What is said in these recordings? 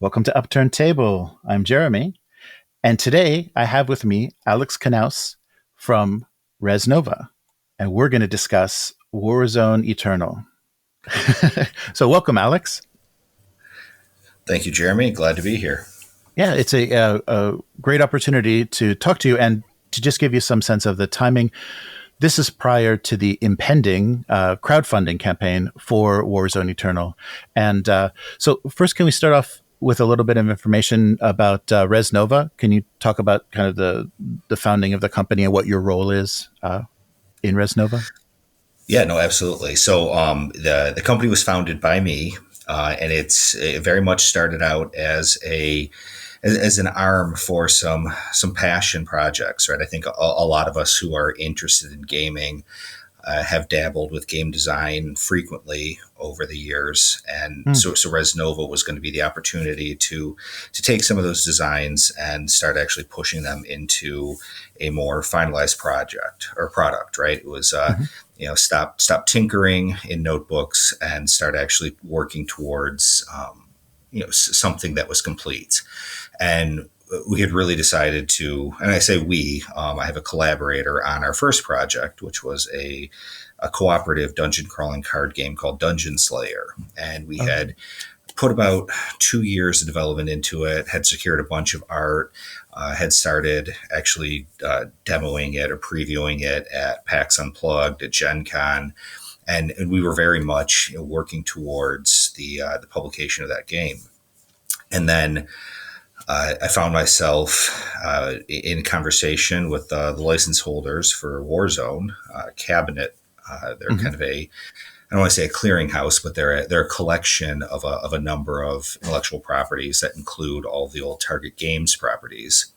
Welcome to Upturned Table. I'm Jeremy, and today I have with me Alex Kanous from Resnova, and we're going to discuss Warzone Eternal. So welcome, Alex. Thank you, Jeremy. Glad to be here. Yeah, it's a great opportunity to talk to you and to just give you some sense of the timing. This is prior to the impending crowdfunding campaign for Warzone Eternal. And so first, can we start off with a little bit of information about Resnova? Can you talk about kind of the founding of the company and what your role is in Resnova? Yeah, no, absolutely. So the company was founded by me, and it very much started out as an arm for some passion projects, right? I think a lot of us who are interested in gaming have dabbled with game design frequently over the years, and so Resnova was going to be the opportunity to take some of those designs and start actually pushing them into a more finalized project or product, right? It was stop tinkering in notebooks and start actually working towards something that was complete. And we had really decided to, and I say we, I have a collaborator on our first project, which was a cooperative dungeon crawling card game called Dungeon Slayer. And we had put about 2 years of development into it, had secured a bunch of art, had started actually demoing it or previewing it at PAX Unplugged, at Gen Con. And we were very much working towards the publication of that game. And then I found myself in conversation with the license holders for Warzone, Cabinet. They're kind of I don't want to say a clearinghouse, but they're a collection of a number of intellectual properties that include all the old Target Games properties.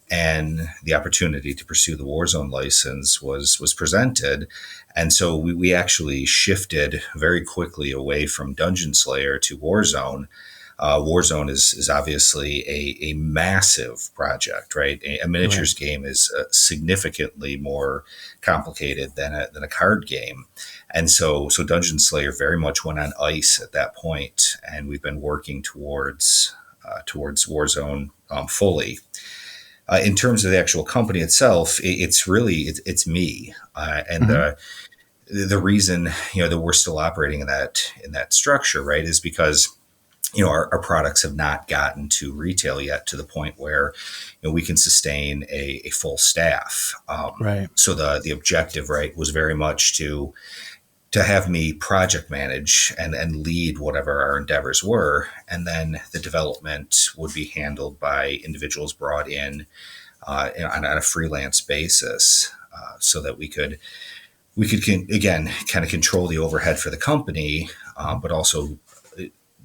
And the opportunity to pursue the Warzone license was presented. And so we actually shifted very quickly away from Dungeon Slayer to Warzone. Warzone is obviously a massive project, right? A miniatures game is significantly more complicated than a card game. And so Dungeon Slayer very much went on ice at that point, and we've been working towards Warzone fully. In terms of the actual company itself, it's me, and the reason that we're still operating in that structure, right, is because our products have not gotten to retail yet to the point where we can sustain a full staff. Right. So the objective, right, was very much to have me project manage and lead whatever our endeavors were, and then the development would be handled by individuals brought in on a freelance basis, so that we could again kind of control the overhead for the company, but also.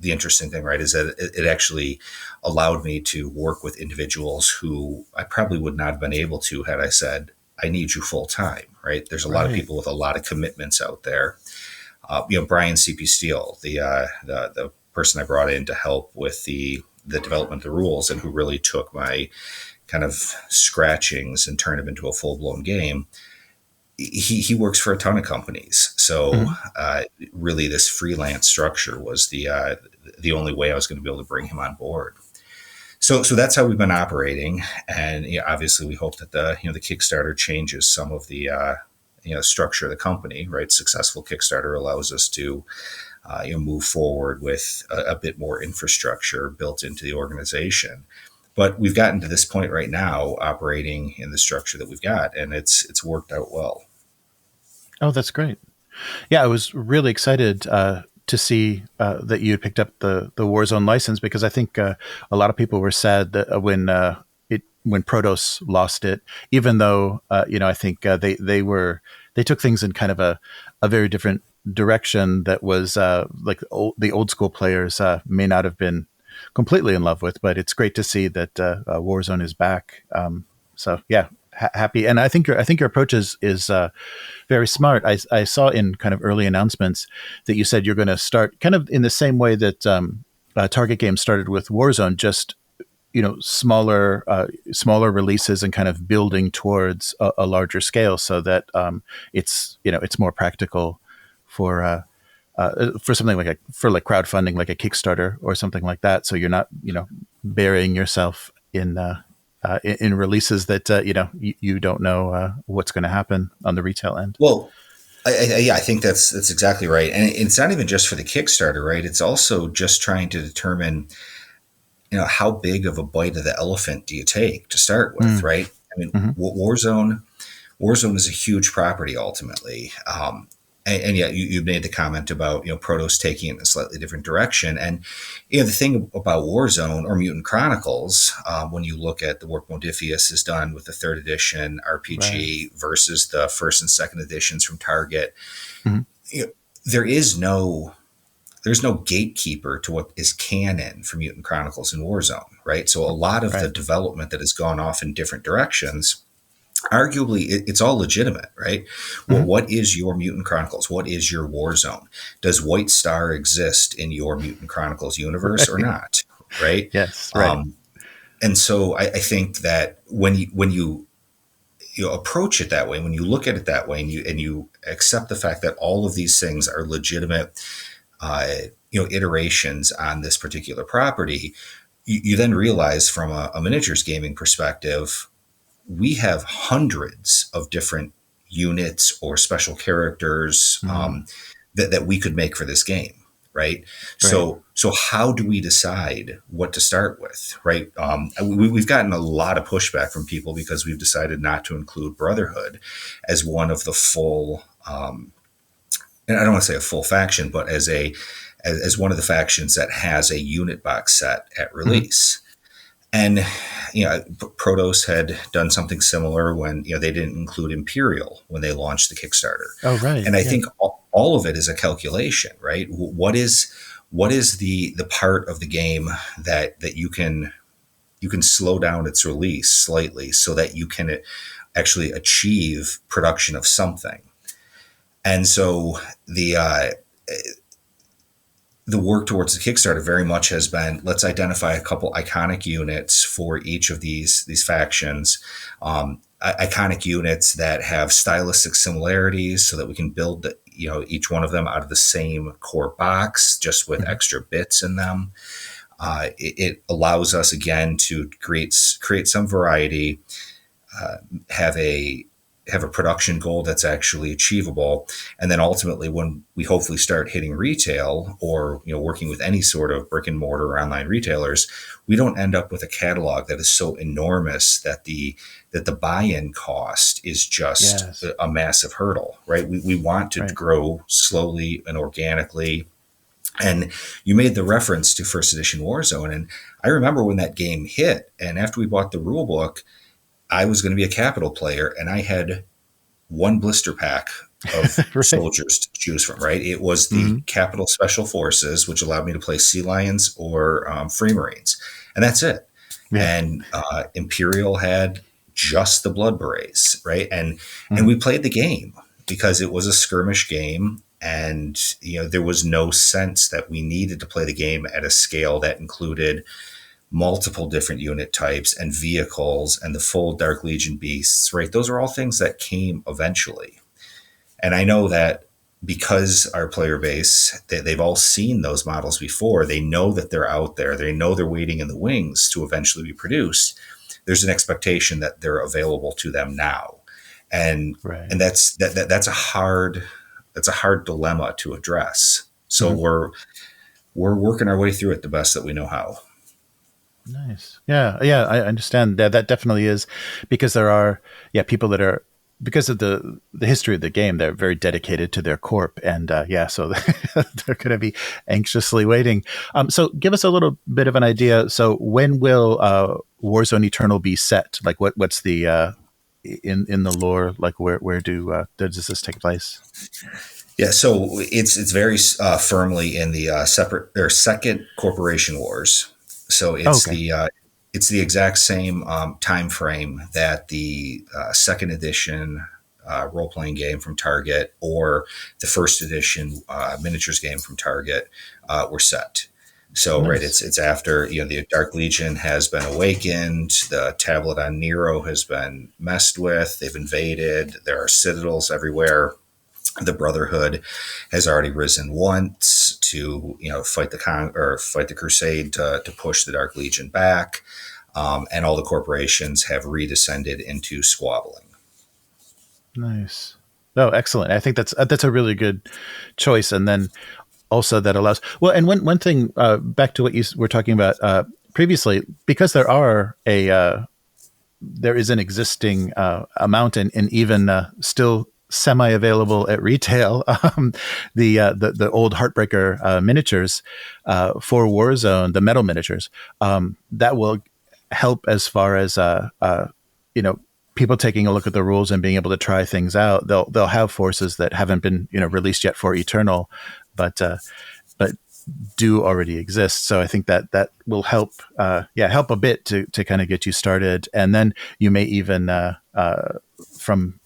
The interesting thing, right, is that it actually allowed me to work with individuals who I probably would not have been able to had I said, I need you full time, right? There's a lot of people with a lot of commitments out there. Brian C.P. Steele, the person I brought in to help with the development of the rules and who really took my kind of scratchings and turned them into a full-blown game. He works for a ton of companies. So really this freelance structure was the only way I was going to be able to bring him on board. So that's how we've been operating. And obviously we hope that the Kickstarter changes some of the structure of the company, right? Successful Kickstarter allows us to move forward with a bit more infrastructure built into the organization. But we've gotten to this point right now operating in the structure that we've got, and it's worked out well. Oh, that's great. Yeah, I was really excited to see that you had picked up the Warzone license, because I think a lot of people were sad that when Protos lost it, even though I think they took things in kind of a very different direction that was like the old school players may not have been completely in love with. But it's great to see that Warzone is back. So yeah. Happy, and I think your approach is very smart. I saw in kind of early announcements that you said you're going to start kind of in the same way that Target Games started with Warzone, just smaller releases and kind of building towards a larger scale, so that it's more practical for for something for crowdfunding, like a Kickstarter or something like that. So you're not, burying yourself in releases that you don't know what's going to happen on the retail end. Well, yeah, I think that's exactly right, and it's not even just for the Kickstarter, right? It's also just trying to determine, how big of a bite of the elephant do you take to start with, Mm. right? I mean, Mm-hmm. Warzone is a huge property ultimately. And yet you made the comment about, Protos taking it in a slightly different direction. And, the thing about Warzone or Mutant Chronicles, when you look at the work Modifius has done with the third edition Right. RPG versus the first and second editions from Target, Mm-hmm. you know, there is no, there's no gatekeeper to what is canon for Mutant Chronicles and Warzone, right? So a lot of the Right. development that has gone off in different directions, arguably it's all legitimate, right? Well, Mm-hmm. what is your Mutant Chronicles? What is your Warzone? Does White Star exist in your Mutant Chronicles universe or Right. not? Right. Yes. Right. Um, and so I think that when you approach it that way, when you look at it that way, and you accept the fact that all of these things are legitimate, uh, iterations on this particular property, you then realize from a miniatures gaming perspective, we have hundreds of different units or special characters, Mm-hmm. that we could make for this game, right? Right. So how do we decide what to start with, right? We've gotten a lot of pushback from people because we've decided not to include Brotherhood as one of the full, and I don't want to say a full faction, but as one of the factions that has a unit box set at Mm-hmm. release. And Protos had done something similar when they didn't include Imperial when they launched the Kickstarter. Oh, right. And I Yeah. think all of it is a calculation, right? What is the part of the game that you can slow down its release slightly so that you can actually achieve production of something. And so the work towards the Kickstarter very much has been, let's identify a couple iconic units for each of these factions, iconic units that have stylistic similarities, so that we can build each one of them out of the same core box, just with Mm-hmm. extra bits in them. It allows us again to create some variety, have a production goal that's actually achievable, and then ultimately when we hopefully start hitting retail, or working with any sort of brick and mortar or online retailers, we don't end up with a catalog that is so enormous that the buy-in cost is just Yes. a massive hurdle, right? We want to Right. grow slowly and organically. And you made the reference to first edition Warzone, and I remember when that game hit, and after we bought the rulebook, I was going to be a capital player, and I had one blister pack of Right. soldiers to choose from, right? It was the Mm-hmm. Capital Special Forces, which allowed me to play Sea Lions or Free Marines. And that's it. Yeah. And Imperial had just the Blood Berets, right? And Mm-hmm. we played the game because it was a skirmish game. And, there was no sense that we needed to play the game at a scale that included multiple different unit types and vehicles and the full Dark Legion beasts, right? Those are all things that came eventually. And I know that because our player base, they've all seen those models before. They know that they're out there. They know they're waiting in the wings to eventually be produced. There's an expectation that they're available to them now. And Right. and that's a hard dilemma to address. So Mm-hmm. we're working our way through it the best that we know how. Nice. Yeah. Yeah. I understand that. That definitely is, because there are, people that are, because of the history of the game, they're very dedicated to their corp, and so they're going to be anxiously waiting. So give us a little bit of an idea. So when will Warzone Eternal be set? Like, what's the in the lore? Like, where does this take place? Yeah, so it's very firmly in the separate or second Corporation Wars. So Oh, it's okay. the exact same time frame that the second edition role playing game from Target or the first edition miniatures game from Target were set. So right, Nice. it's after the Dark Legion has been awakened, the tablet on Nero has been messed with, they've invaded, there are citadels everywhere, The Brotherhood has already risen once to fight fight the Crusade to push the Dark Legion back, and all the corporations have redescended into squabbling. Nice. Oh, excellent. I think that's a really good choice. And then also that allows, well, and one thing, back to what you were talking about previously, because there is an existing amount and even still semi-available at retail, the old Heartbreaker miniatures for Warzone, the metal miniatures, that will help as far as people taking a look at the rules and being able to try things out. They'll have forces that haven't been released yet for Eternal, but do already exist. So I think that will help help a bit to kind of get you started, and then you may even from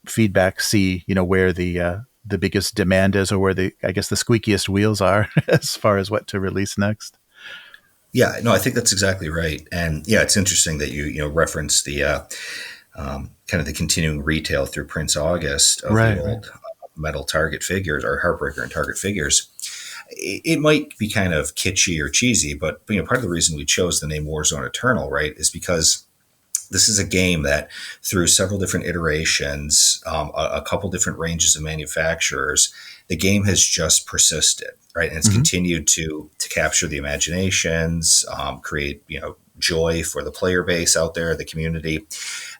feedback see where the biggest demand is, or where the squeakiest wheels are as far as what to release next. Yeah, no, I think that's exactly right. And yeah, it's interesting that you reference the kind of the continuing retail through Prince August of the old metal Target figures, or Heartbreaker and Target figures. It might be kind of kitschy or cheesy, but part of the reason we chose the name Warzone Eternal, right, is because this is a game that, through several different iterations, a couple different ranges of manufacturers, the game has just persisted, right? And it's continued to capture the imaginations, create joy for the player base out there, the community,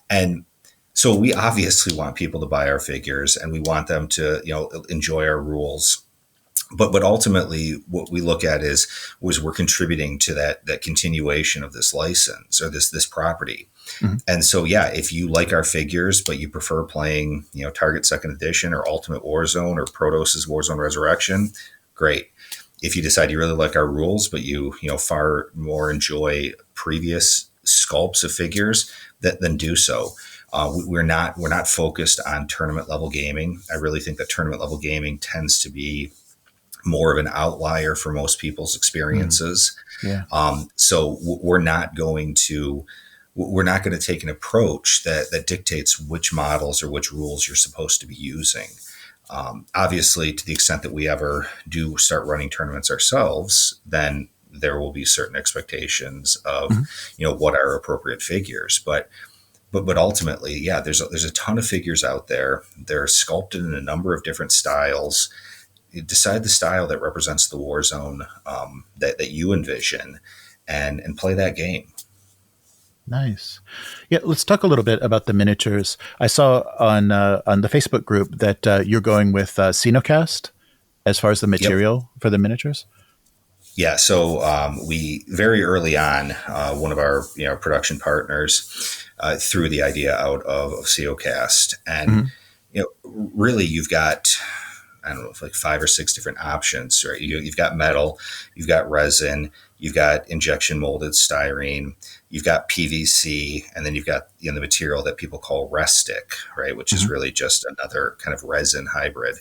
and so we obviously want people to buy our figures, and we want them to enjoy our rules. But ultimately, what we look at is we're contributing to that continuation of this license, or this property. And so, yeah, if you like our figures, but you prefer playing, Target Second Edition or Ultimate Warzone or Protoss' Warzone Resurrection, great. If you decide you really like our rules, but you far more enjoy previous sculpts of figures, then do so. We're not focused on tournament level gaming. I really think that tournament level gaming tends to be more of an outlier for most people's experiences. Yeah. So we're not going to take an approach that dictates which models or which rules you're supposed to be using. Obviously, to the extent that we ever do start running tournaments ourselves, then there will be certain expectations of what are appropriate figures. But ultimately, yeah, there's a ton of figures out there. They're sculpted in a number of different styles. You decide the style that represents the war zone that you envision, and play that game. Nice. Yeah, let's talk a little bit about the miniatures. I saw on the Facebook group that you're going with Cinocast as far as the material for the miniatures. Yeah, so we very early on, one of our production partners threw the idea out of Cinocast, and really you've got, I don't know, like 5 or 6 different options, right? You've got metal, you've got resin, you've got injection molded styrene, you've got PVC, and then you've got the material that people call restic, right? Which is really just another kind of resin hybrid.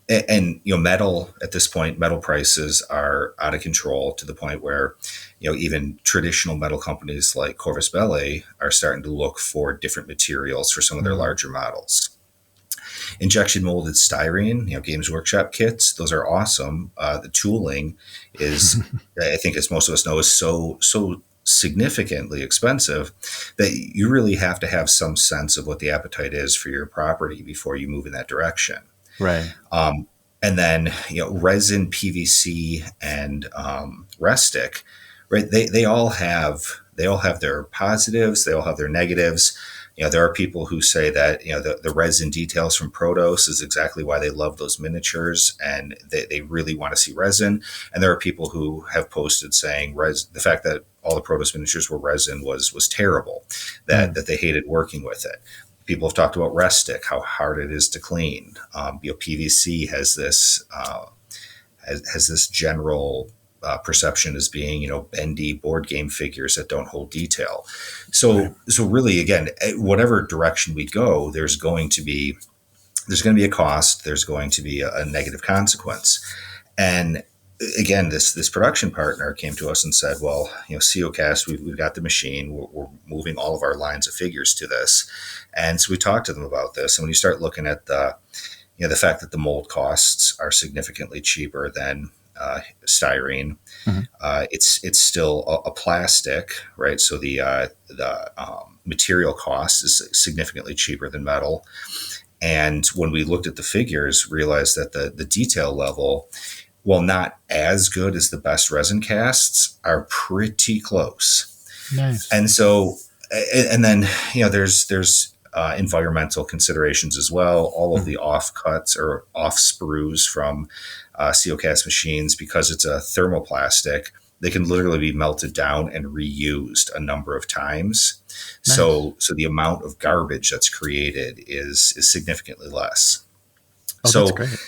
And metal at this point, metal prices are out of control to the point where even traditional metal companies like Corvus Belli are starting to look for different materials for some of their larger models. Injection molded styrene, Games Workshop kits, those are awesome. The tooling is, I think, as most of us know, is so significantly expensive that you really have to have some sense of what the appetite is for your property before you move in that direction. Right. And then, resin, PVC, and restic, right? They all have their positives. They all have their negatives. There are people who say that, the resin details from Protoss is exactly why they love those miniatures, and they really want to see resin. And there are people who have posted saying the fact that all the Protoss miniatures were resin was terrible, that they hated working with it. People have talked about restic, how hard it is to clean. PVC has this general perception as being, bendy board game figures that don't hold detail. So really, again, whatever direction we go, there's going to be a cost. There's going to be a negative consequence, and again, this production partner came to us and said, well, COcast, we've got the machine, we're moving all of our lines of figures to this. And so we talked to them about this. And when you start looking at the fact that the mold costs are significantly cheaper than styrene, Hmm. it's still a plastic, right? So the material cost is significantly cheaper than metal. And when we looked at the figures, realized that the detail level, while not as good as the best resin casts, are pretty close. Nice. And so, and then, there's environmental considerations as well. All of the offcuts or off sprues from COcast machines, because it's a thermoplastic, they can literally be melted down and reused a number of times. Nice. So the amount of garbage that's created is significantly less. Oh, So that's great.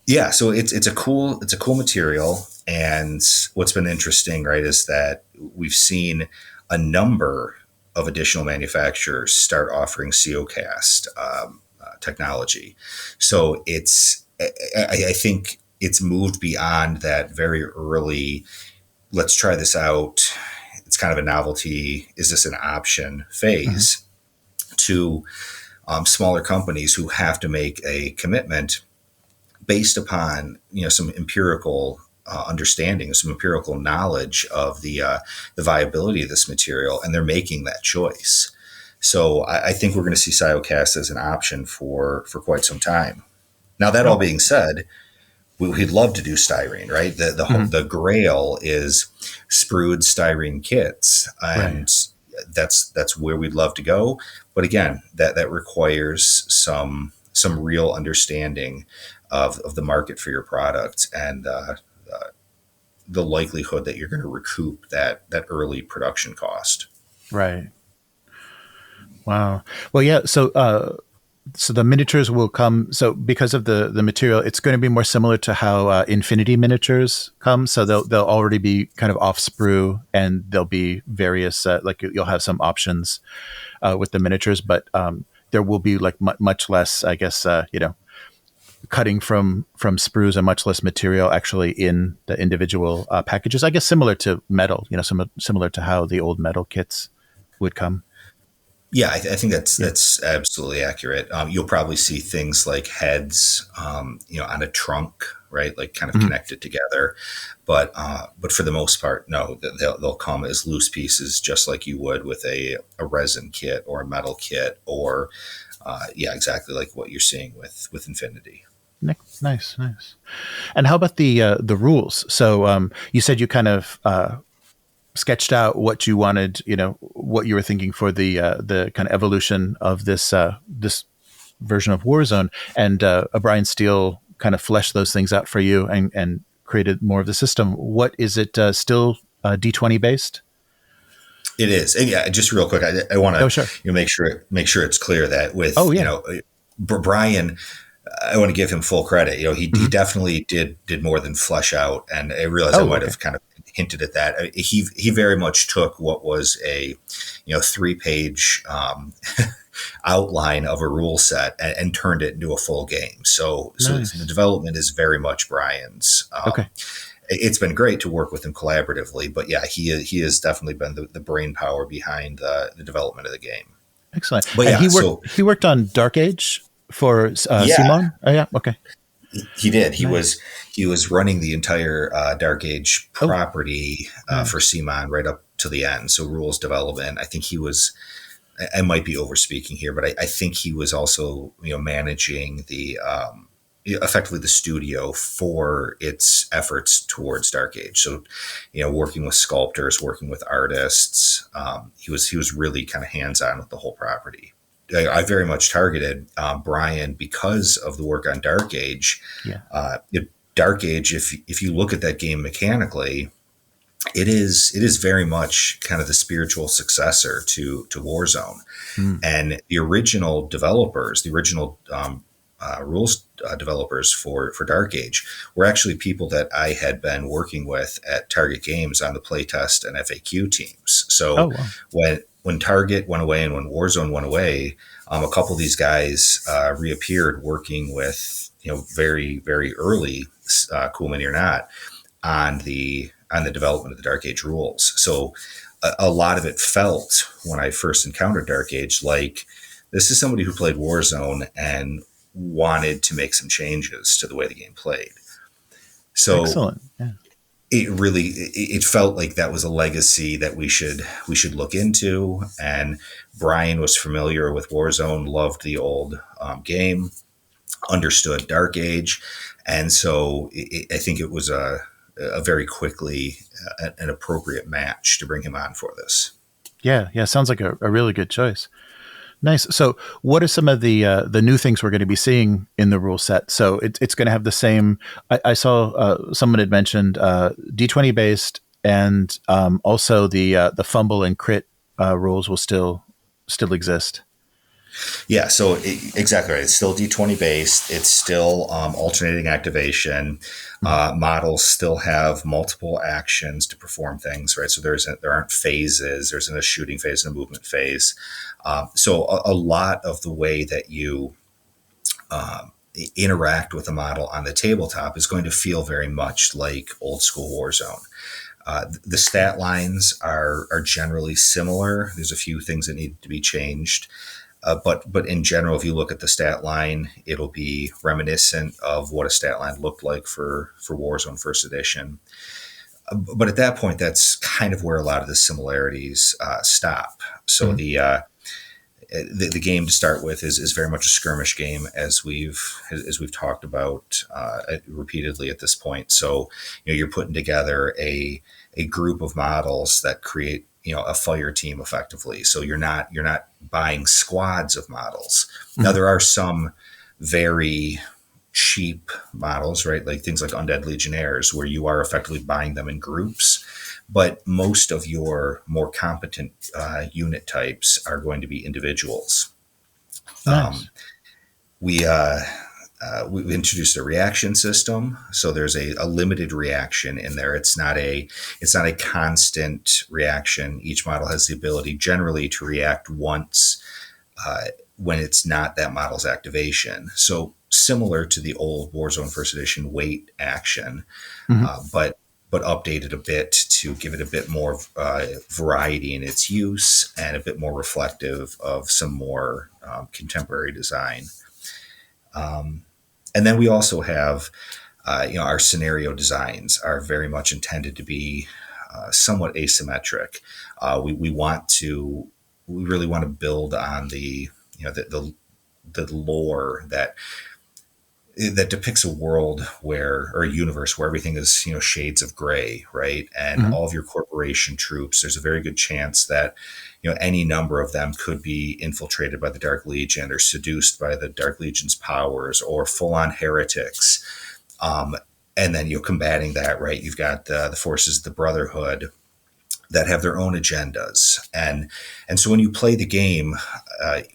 yeah, so it's a cool material, and what's been interesting, right, is that we've seen a number of additional manufacturers start offering COcast technology. So I think it's moved beyond that very early, let's try this out, it's kind of a novelty, is this an option phase, to smaller companies who have to make a commitment based upon some empirical understanding, some empirical knowledge of the viability of this material, and they're making that choice. So I think we're going to see CyoCast as an option for quite some time. Now, that all Okay. being said, we'd love to do styrene, right? The grail is sprued styrene kits, Right. and that's where we'd love to go. But again, that requires some real understanding of the market for your product, and the likelihood that you're going to recoup that early production cost. Right. Wow. Well, yeah. So the miniatures will come. So because of the material, it's going to be more similar to how Infinity miniatures come. So they'll already be kind of off sprue, and there'll be various like you'll have some options with the miniatures, but there will be like much less, I guess, cutting from sprues and much less material actually in the individual packages. I guess similar to metal, similar to how the old metal kits would come. Yeah, I think Yeah. that's absolutely accurate. You'll probably see things like heads, on a trunk, right, like kind of Mhm. connected together. But for the most part, no, they'll come as loose pieces, just like you would with a resin kit or a metal kit, or yeah, exactly like what you're seeing with Infinity. Nice, nice. And how about the rules? So you said you kind of sketched out what you wanted, what you were thinking for the kind of evolution of this version of Warzone, and Brian Steele kind of fleshed those things out for you and created more of the system. What is it still D20 based? It is, and yeah. Just real quick, I want Oh, to sure. make sure it's clear that Oh, with yeah. Brian, I want to give him full credit. He Hmm. definitely did more than flesh out, and I realize I Oh, might okay. have kind of hinted at that. He very much took what was a 3-page outline of a rule set, and turned it into a full game. So the Nice. development is very much Brian's. Okay. It's been great to work with him collaboratively, but yeah, he has definitely been the brain power behind the development of the game. Excellent. But And yeah, he worked on Dark Age for yeah, Simon. Oh, yeah. Okay. he did. He Nice. was he was running the entire Dark Age Oh, property for nice. Simon right up to the end. So rules development. I think he was. I might be overspeaking here, but I think he was also managing the effectively the studio for its efforts towards Dark Age. So working with sculptors, working with artists. He was really kind of hands on with the whole property. I very much targeted Brian because of the work on Dark Age. Yeah. Dark Age, if you look at that game mechanically, it is very much kind of the spiritual successor to Warzone. Mm. And the original developers, the original rules developers for Dark Age, were actually people that I had been working with at Target Games on the playtest and FAQ teams. Oh, So wow. when Target went away and when Warzone went away, a couple of these guys reappeared working with very very early, Cool Mini or Not, on the development of the Dark Age rules. So a lot of it felt when I first encountered Dark Age like this is somebody who played Warzone and wanted to make some changes to the way the game played. So Excellent. Yeah. it felt like that was a legacy that we should look into. And Brian was familiar with Warzone, loved the old game, understood Dark Age, and so I think it was a very quickly an appropriate match to bring him on for this. Yeah. Yeah. Sounds like a really good choice. Nice. So, what are some of the new things we're going to be seeing in the rule set? So, it's going to have the same. I saw someone had mentioned D20 based, and also the fumble and crit rules will still exist. Yeah, so exactly right. It's still D20 based. It's still alternating activation. Models still have multiple actions to perform things, right? So there aren't phases. There's a shooting phase and a movement phase. So a lot of the way that you interact with a model on the tabletop is going to feel very much like old school Warzone. The stat lines are generally similar. There's a few things that need to be changed. But in general, if you look at the stat line, it'll be reminiscent of what a stat line looked like for Warzone First Edition. But at that point, that's kind of where a lot of the similarities stop. So the game to start with is very much a skirmish game, as we've talked about repeatedly at this point. So you're putting together a group of models that create a fire team effectively. So you're not buying squads of models. Now there are some very cheap models, right? Like things like Undead Legionnaires, where you are effectively buying them in groups. But most of your more competent unit types are going to be individuals. Nice. We've introduced a reaction system, so there's a limited reaction in there. It's not a constant reaction. Each model has the ability generally to react once when it's not that model's activation. So similar to the old Warzone First Edition wait action, but updated a bit to give it a bit more variety in its use and a bit more reflective of some more contemporary design. And then we also have, our scenario designs are very much intended to be somewhat asymmetric. We really want to build on the lore that depicts a world or a universe where everything is, shades of gray, right? And all of your corporation troops, there's a very good chance that, any number of them could be infiltrated by the Dark Legion or seduced by the Dark Legion's powers or full on heretics. And then you're combating that, right? You've got the forces of the Brotherhood that have their own agendas. And so when you play the game,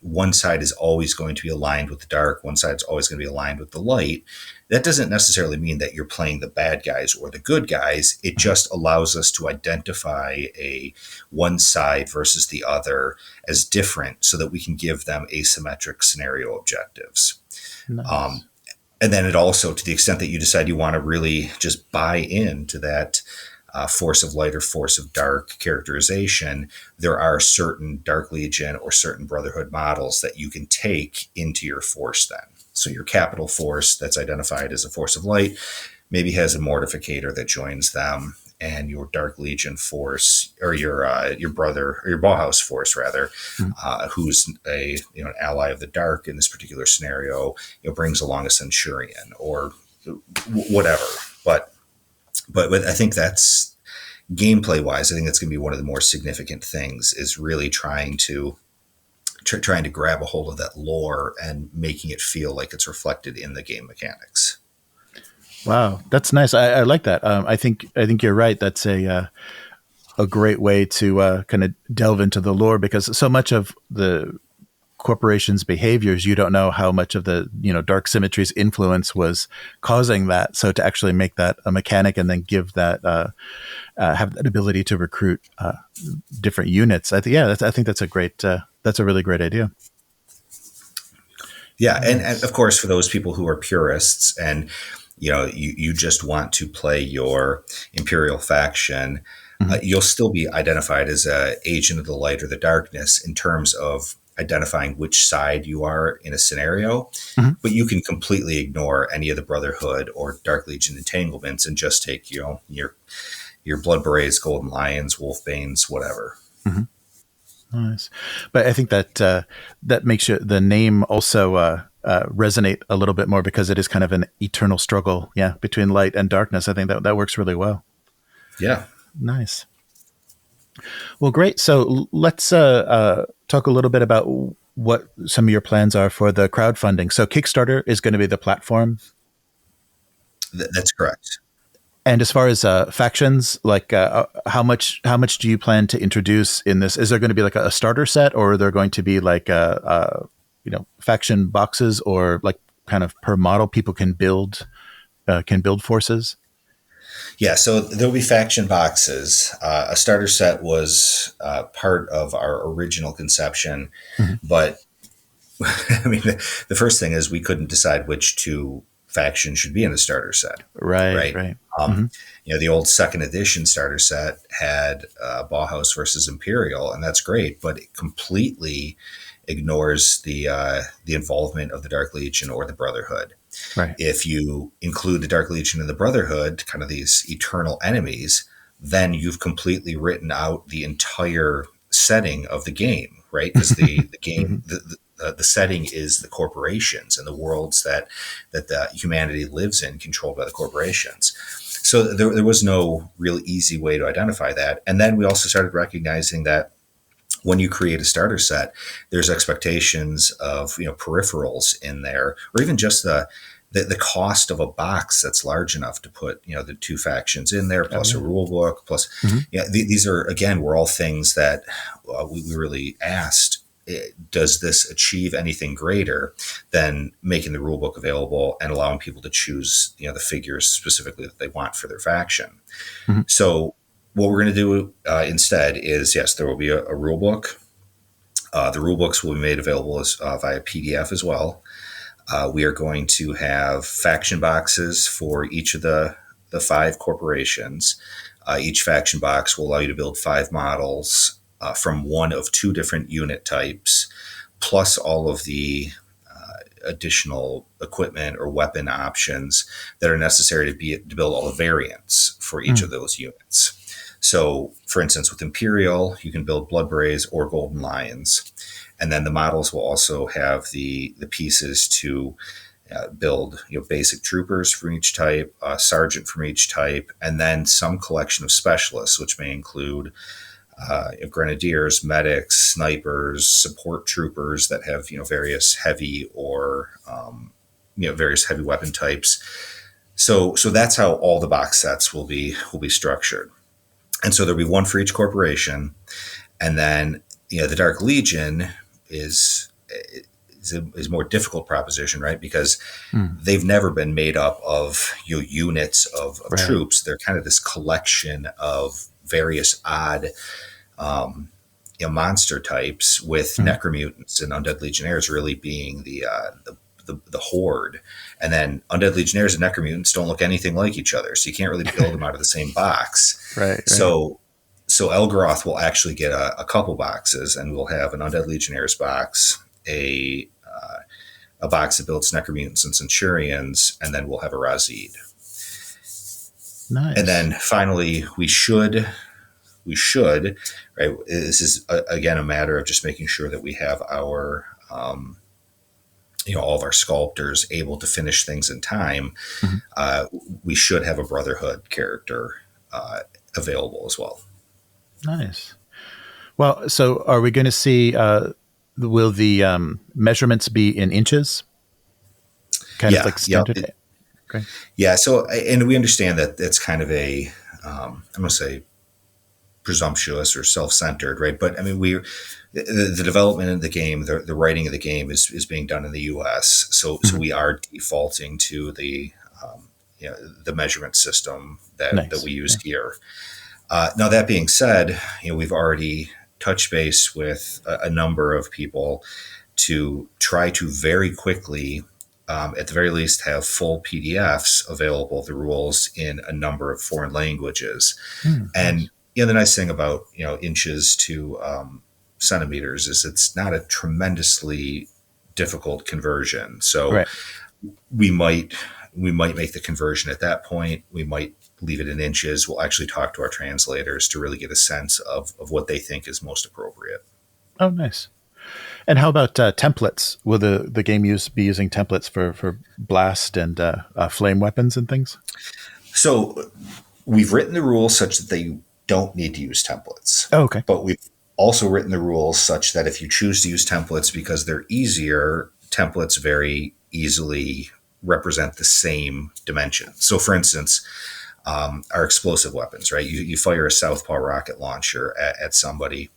one side is always going to be aligned with the dark. One side is always going to be aligned with the light. That doesn't necessarily mean that you're playing the bad guys or the good guys. It just allows us to identify one side versus the other as different so that we can give them asymmetric scenario objectives. Nice. And then it also, to the extent that you decide you want to really just buy into that force of light or force of dark characterization, there are certain Dark Legion or certain Brotherhood models that you can take into your force then. So your capital force that's identified as a force of light maybe has a mortificator that joins them, and your Dark Legion force, or your brother, or your Bauhaus force rather, who's an ally of the dark in this particular scenario, brings along a Centurion or whatever. But I think that's gameplay wise. I think that's going to be one of the more significant things, is really trying to grab a hold of that lore and making it feel like it's reflected in the game mechanics. Wow, that's nice. I like that. I think you're right. That's a great way to kind of delve into the lore, because so much of the corporation's behaviors, you don't know how much of the dark symmetry's influence was causing that. So to actually make that a mechanic and then give that have that ability to recruit different units, I think that's a great that's a really great idea. Yeah, and of course for those people who are purists and you just want to play your Imperial faction, Hmm. you'll still be identified as a agent of the light or the darkness in terms of identifying which side you are in a scenario, Hmm. but you can completely ignore any of the Brotherhood or Dark Legion entanglements and just take your Blood Berets, Golden Lions, Wolfbanes, whatever. Hmm. Nice. But I think that that makes the name also resonate a little bit more because it is kind of an eternal struggle, yeah, between light and darkness. I think that works really well. Yeah. Nice. Well, great. So let's talk a little bit about what some of your plans are for the crowdfunding. So Kickstarter is going to be the platform. That's correct. And as far as factions, like how much do you plan to introduce in this? Is there going to be like a starter set, or are there going to be like faction boxes, or like kind of per model people can build forces? Yeah, so there'll be faction boxes. A starter set was part of our original conception, Hmm. but I mean, the first thing is we couldn't decide which two factions should be in the starter set, Right, right? right. Um, Hmm. the old second edition starter set had Bauhaus versus Imperial, and that's great, but it completely ignores the involvement of the Dark Legion or the Brotherhood. Right. If you include the Dark Legion and the Brotherhood, kind of these eternal enemies, then you've completely written out the entire setting of the game, right? Because the Hmm. game, the setting is the corporations and the worlds that the humanity lives in, controlled by the corporations. So there was no real easy way to identify that. And then we also started recognizing that when you create a starter set, there's expectations of peripherals in there, or even just the cost of a box that's large enough to put the two factions in there, Oh plus a yeah. rule book, plus Hmm. these are again were all things that we really asked. Does this achieve anything greater than making the rule book available and allowing people to choose the figures specifically that they want for their faction? Hmm. So what we're going to do instead is, yes, there will be a rule book. The rule books will be made available via PDF as well. We are going to have faction boxes for each of the five corporations. Each faction box will allow you to build five models from one of two different unit types, plus all of the additional equipment or weapon options that are necessary to build all the variants for each of those units. So, for instance, with Imperial, you can build Blood Berets or Golden Lions. And then the models will also have the pieces to build basic troopers from each type, sergeant from each type, and then some collection of specialists, which may include grenadiers, medics, snipers, support troopers that have various heavy or various heavy weapon types. So that's how all the box sets will be structured. And so there'll be one for each corporation, and then the Dark Legion is a more difficult proposition, right? Because Hmm. they've never been made up of units of Right. troops. They're kind of this collection of various odd monster types, with Hmm. necromutants and undead legionnaires really being the horde. And then undead legionnaires and necromutants don't look anything like each other, so you can't really build them out of the same box. Right. Right. So Elgaroth will actually get a couple boxes, and we'll have an undead legionnaires box, a box that builds necromutants and centurions, and then we'll have a Razid. And Nice. then finally, we should, right? This is again a matter of just making sure that we have our all of our sculptors able to finish things in time. Hmm. We should have a Brotherhood character available as well. Nice. Well, so are we going to see? Will the measurements be in inches? Kind of Yeah, like yeah, standard. Okay. yeah. So, and we understand that it's kind of I'm going to say presumptuous or self-centered, right? But I mean, the development of the game, the writing of the game is being done in the U.S. So Hmm. we are defaulting to the measurement system that Nice. we use Yeah. here. Now that being said, we've already touched base with a number of people to try to very quickly at the very least, have full PDFs available of the rules in a number of foreign languages. And Nice. the nice thing about inches to centimeters is it's not a tremendously difficult conversion. So Right. we might make the conversion at that point. We might leave it in inches. We'll actually talk to our translators to really get a sense of what they think is most appropriate. Oh, nice. And how about templates? Will the game be using templates for blast and flame weapons and things? So we've written the rules such that they don't need to use templates, Oh, okay. but we've also written the rules such that if you choose to use templates because they're easier, templates very easily represent the same dimension. So, for instance, our explosive weapons, right? You fire a southpaw rocket launcher at somebody.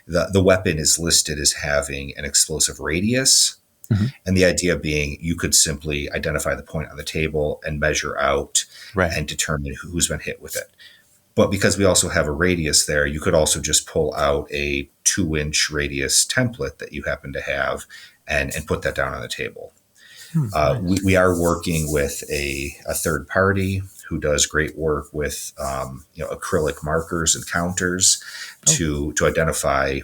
The weapon is listed as having an explosive radius. Hmm. And the idea being you could simply identify the point on the table and measure out Right. and determine who's been hit with it. But because we also have a radius there, you could also just pull out a 2-inch radius template that you happen to have and put that down on the table. Nice. We are working with a third party who does great work with acrylic markers and counters Oh, to identify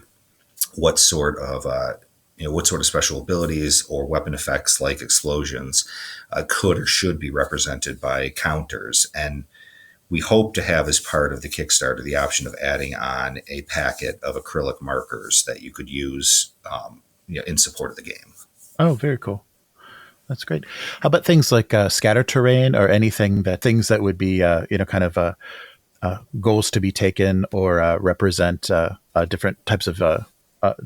what sort of special abilities or weapon effects like explosions could or should be represented by counters. And we hope to have, as part of the Kickstarter, the option of adding on a packet of acrylic markers that you could use in support of the game. oh, very cool. That's great. How about things like scatter terrain or things that would be kind of goals to be taken or represent different types of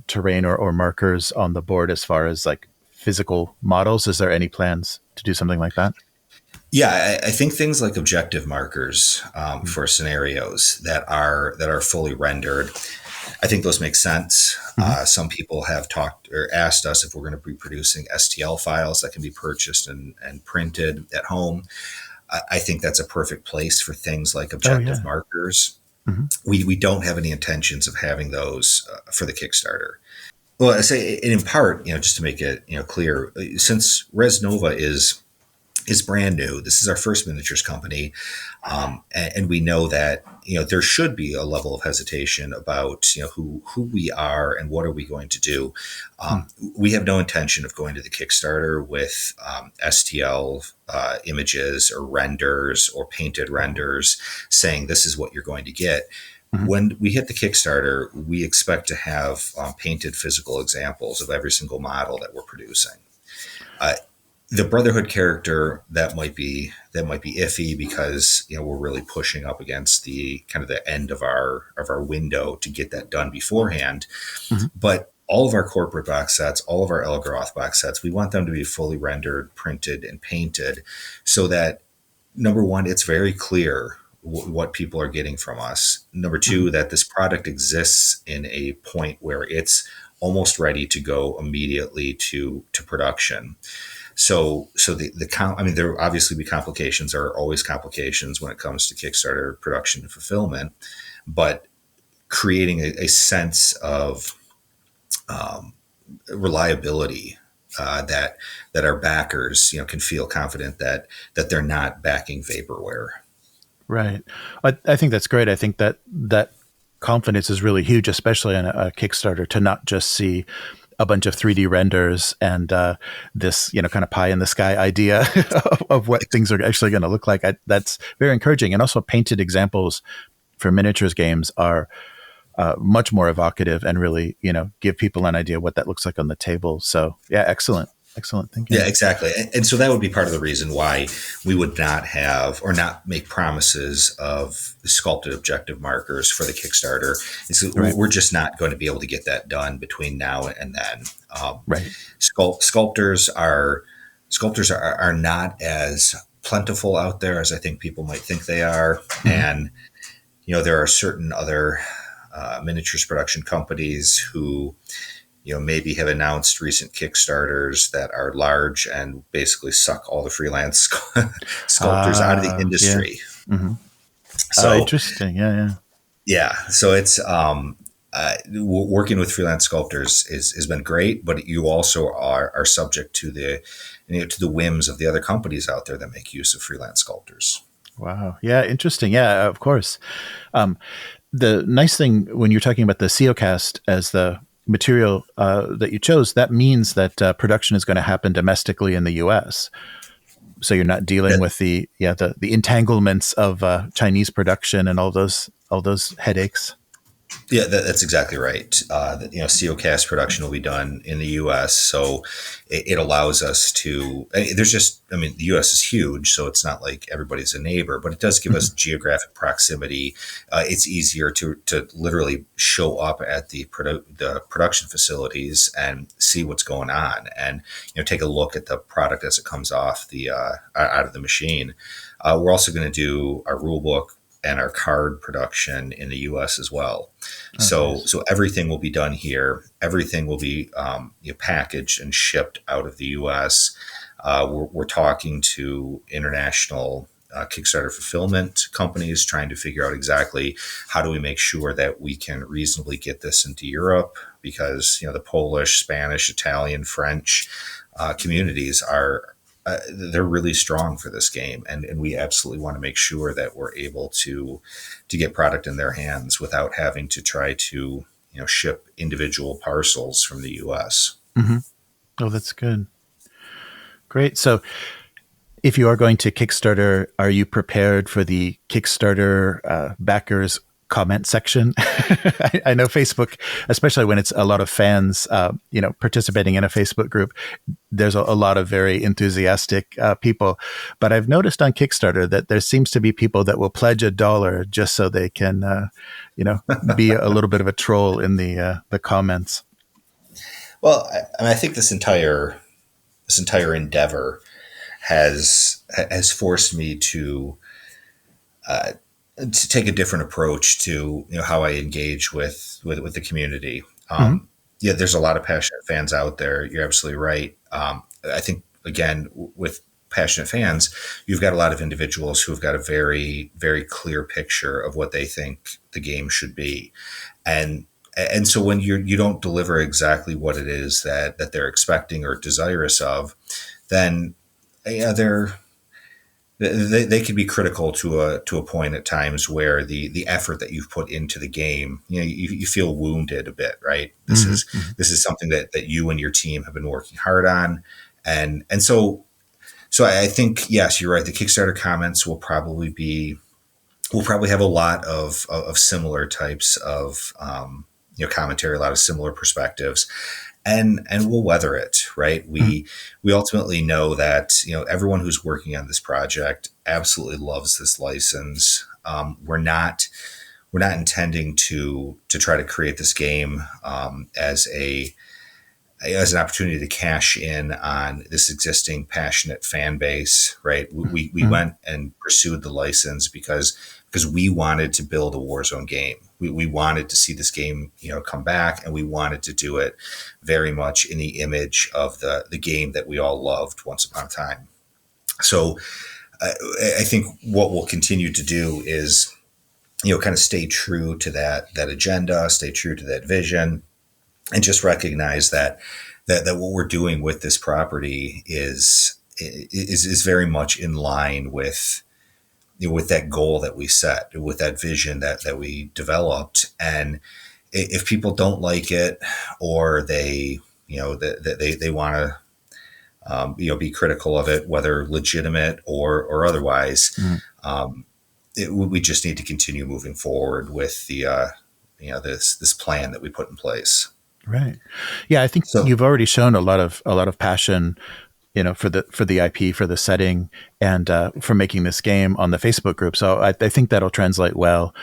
terrain or markers on the board as far as like physical models? Is there any plans to do something like that? Yeah, I think things like objective markers for scenarios that are fully rendered. I think those make sense. Mm-hmm. Some people have talked or asked us if we're going to be producing STL files that can be purchased and printed at home. I think that's a perfect place for things like Oh, yeah. objective markers. Mm-hmm. We don't have any intentions of having those for the Kickstarter. Well, I say in part, just to make it clear, since Res Nova is brand new. This is our first miniatures company, and we know that there should be a level of hesitation about who we are and what are we going to do. We have no intention of going to the Kickstarter with STL images or renders or painted renders saying this is what you're going to get. Mm-hmm. When we hit the Kickstarter, we expect to have painted physical examples of every single model that we're producing. The Brotherhood character that might be iffy because we're really pushing up against the kind of the end of our window to get that done beforehand. Mm-hmm. But all of our corporate box sets, all of our Elgaroth box sets, we want them to be fully rendered, printed, and painted, so that number one, it's very clear what people are getting from us. Number two, Mm-hmm. that this product exists in a point where it's almost ready to go immediately to production. So there will obviously be complications. There are always complications when it comes to Kickstarter production and fulfillment, but creating a sense of reliability that our backers can feel confident that they're not backing vaporware. Right. I think that's great. I think that confidence is really huge, especially on a Kickstarter, to not just see a bunch of 3D renders and this, kind of pie in the sky idea of what things are actually going to look like. That's very encouraging. And also painted examples for miniatures games are much more evocative and really, give people an idea what that looks like on the table. So yeah, excellent. Excellent thinking. Yeah, exactly. And so that would be part of the reason why we would not have or not make promises of sculpted objective markers for the Kickstarter. Right. We're just not going to be able to get that done between now and then. Right. Sculptors are not as plentiful out there as I think people might think they are. Mm-hmm. And, there are certain other miniatures production companies who maybe have announced recent Kickstarters that are large and basically suck all the freelance sculptors out of the industry. Yeah. Mm-hmm. So interesting. Yeah. yeah. So it's working with freelance sculptors has been great, but you also are subject to the to the whims of the other companies out there that make use of freelance sculptors. Wow. Yeah. Interesting. Yeah. Of course. Um, the nice thing when you're talking about the COcast as the material that you chose, that means that production is going to happen domestically in the U.S. So you're not dealing with the entanglements of Chinese production and all those headaches. Yeah, that's exactly right. COcast production will be done in the U.S., so it allows us to. There's just, I mean, the U.S. is huge, so it's not like everybody's a neighbor, but it does give us geographic proximity. It's easier to literally show up at the production facilities and see what's going on, and take a look at the product as it comes off the out of the machine. We're also going to do our rule book and our card production in the U.S. as well. Oh, nice. So everything will be done here. Everything will be packaged and shipped out of the U.S. We're talking to international Kickstarter fulfillment companies, trying to figure out exactly how do we make sure that we can reasonably get this into Europe, because the Polish, Spanish, Italian, French communities are they're really strong for this game, and we absolutely want to make sure that we're able to get product in their hands without having to try to ship individual parcels from the U.S. Mm-hmm. Oh, that's good. Great. So if you are going to Kickstarter, are you prepared for the Kickstarter backers comment section? I know Facebook, especially when it's a lot of fans, participating in a Facebook group, there's a lot of very enthusiastic people. But I've noticed on Kickstarter that there seems to be people that will pledge $1 just so they can, be a little bit of a troll in the comments. Well, I think this entire endeavor has forced me to take a different approach to how I engage with the community. Mm-hmm. Yeah, there's a lot of passionate fans out there. You're absolutely right. I think again with passionate fans, you've got a lot of individuals who've got a very very clear picture of what they think the game should be, and so when you don't deliver exactly what it is that they're expecting or desirous of, then they can be critical to a point at times where the effort that you've put into the game, you feel wounded a bit, right? Mm-hmm. This is something that you and your team have been working hard on, and so I think yes, you're right. The Kickstarter comments will probably have a lot of similar types of commentary, a lot of similar perspectives, and we'll weather it, right? We ultimately know that everyone who's working on this project absolutely loves this license. We're not intending to try to create this game as an opportunity to cash in on this existing passionate fan base, right? We went and pursued the license because we wanted to build a Warzone game. We wanted to see this game, come back, and we wanted to do it very much in the image of the game that we all loved once upon a time. So I think what we'll continue to do is, kind of stay true to that agenda, stay true to that vision, and just recognize that what we're doing with this property is very much in line with that goal that we set, with that vision that we developed. And if people don't like it, or they want to be critical of it, whether legitimate or otherwise, we just need to continue moving forward with the this plan that we put in place. Right. Yeah, I think you've already shown a lot of passion, for the IP, for the setting, and for making this game on the Facebook group. So I think that'll translate well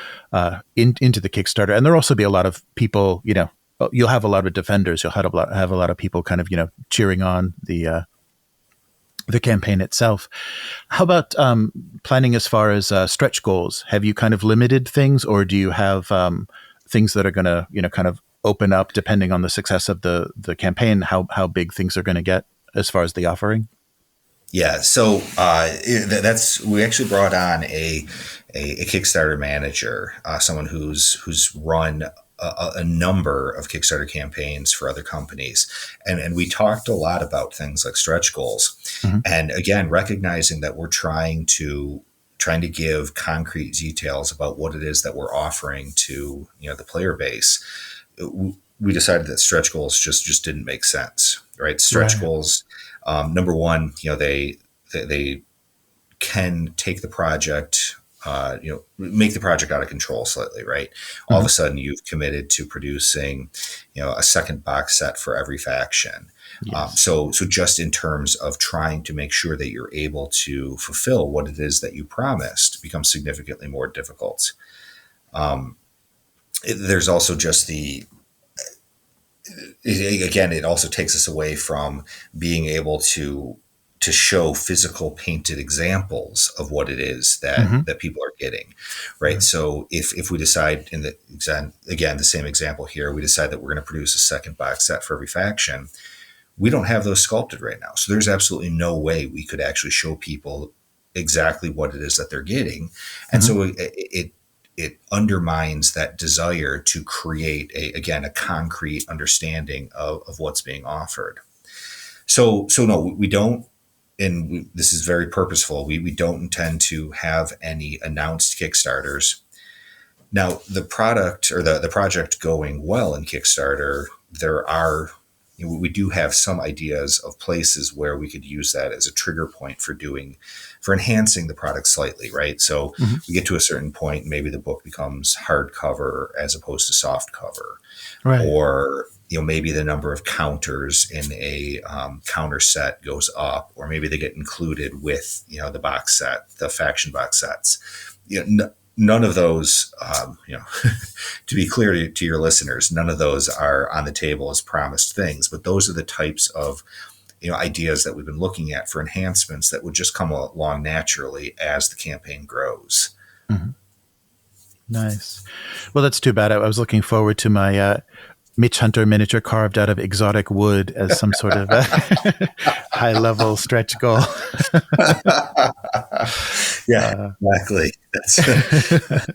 into the Kickstarter. And there'll also be a lot of people. You'll have a lot of defenders. You'll have a lot of people kind of cheering on the campaign itself. How about planning as far as stretch goals? Have you kind of limited things, or do you have things that are going to kind of open up depending on the success of the campaign, how big things are going to get as far as the offering? Yeah, so we actually brought on a Kickstarter manager, someone who's run a number of Kickstarter campaigns for other companies. And we talked a lot about things like stretch goals. Hmm. And again, recognizing that we're trying to give concrete details about what it is that we're offering to, the player base. We decided that stretch goals just didn't make sense, right? Stretch Right. goals, number one, they can take the project, make the project out of control slightly, right? All of Hmm. a sudden, you've committed to producing, a second box set for every faction. Yes. So just in terms of trying to make sure that you're able to fulfill what it is that you promised becomes significantly more difficult. There's also just again, it also takes us away from being able to show physical painted examples of what it is Hmm. that people are getting, right? Right. So if we decide again, the same example here, we decide that we're going to produce a second box set for every faction. We don't have those sculpted right now. So there's absolutely no way we could actually show people exactly what it is that they're getting. And Hmm. so it undermines that desire to create a concrete understanding of what's being offered. So no, we don't, and this is very purposeful. We don't intend to have any announced Kickstarters. Now, the product or the project going well in Kickstarter, we do have some ideas of places where we could use that as a trigger point for enhancing the product slightly, right? So Hmm. we get to a certain point, maybe the book becomes hardcover as opposed to soft cover, Right. or maybe the number of counters in a counter set goes up, or maybe they get included with the box set, the faction box sets. None of those, to be clear to your listeners, none of those are on the table as promised things, but those are the types of ideas that we've been looking at for enhancements that would just come along naturally as the campaign grows. Hmm. Nice. Well, that's too bad. I was looking forward to my Mitch Hunter miniature carved out of exotic wood as some sort of high level stretch goal. Yeah, Uh, exactly. That's